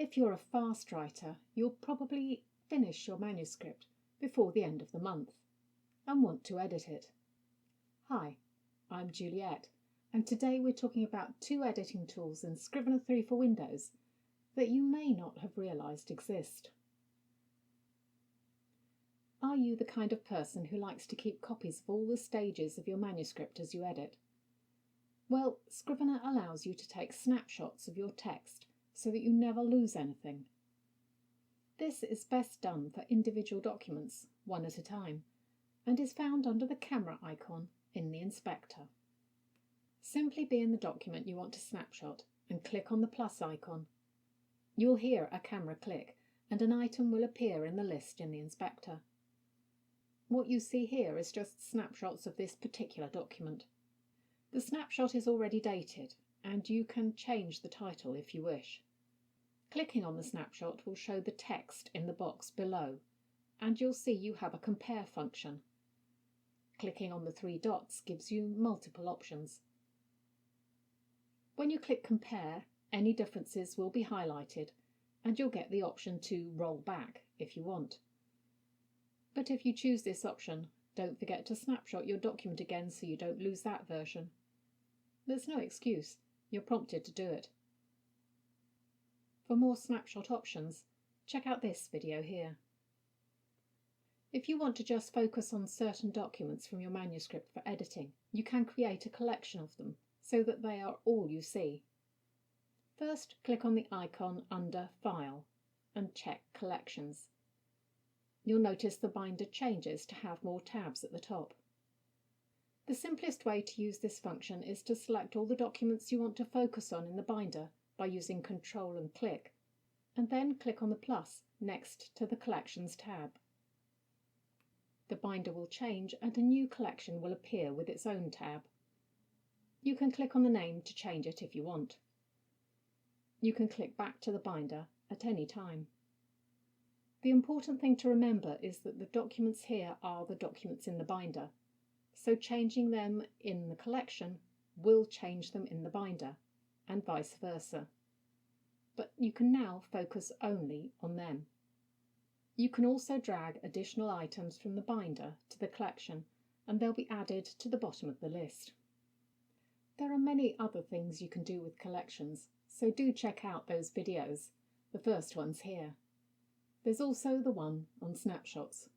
If you're a fast writer, you'll probably finish your manuscript before the end of the month and want to edit it. Hi, I'm Juliet, and today we're talking about two editing tools in Scrivener 3 for Windows that you may not have realised exist. Are you the kind of person who likes to keep copies of all the stages of your manuscript as you edit? Well, Scrivener allows you to take snapshots of your text so that you never lose anything. This is best done for individual documents, one at a time, and is found under the camera icon in the inspector. Simply be in the document you want to snapshot and click on the plus icon. You'll hear a camera click and an item will appear in the list in the inspector. What you see here is just snapshots of this particular document. The snapshot is already dated, and you can change the title if you wish. Clicking on the snapshot will show the text in the box below, and you'll see you have a compare function. Clicking on the three dots gives you multiple options. When you click compare, any differences will be highlighted, and you'll get the option to roll back if you want. But if you choose this option, don't forget to snapshot your document again so you don't lose that version. There's no excuse, you're prompted to do it. For more snapshot options, check out this video here. If you want to just focus on certain documents from your manuscript for editing, you can create a collection of them so that they are all you see. First, click on the icon under File and check Collections. You'll notice the binder changes to have more tabs at the top. The simplest way to use this function is to select all the documents you want to focus on in the binder by using Ctrl and click, and then click on the plus next to the Collections tab. The binder will change and a new collection will appear with its own tab. You can click on the name to change it if you want. You can click back to the binder at any time. The important thing to remember is that the documents here are the documents in the binder, so changing them in the collection will change them in the binder, and vice versa. But you can now focus only on them. You can also drag additional items from the binder to the collection, and they'll be added to the bottom of the list. There are many other things you can do with collections, so do check out those videos. The first one's here. There's also the one on snapshots.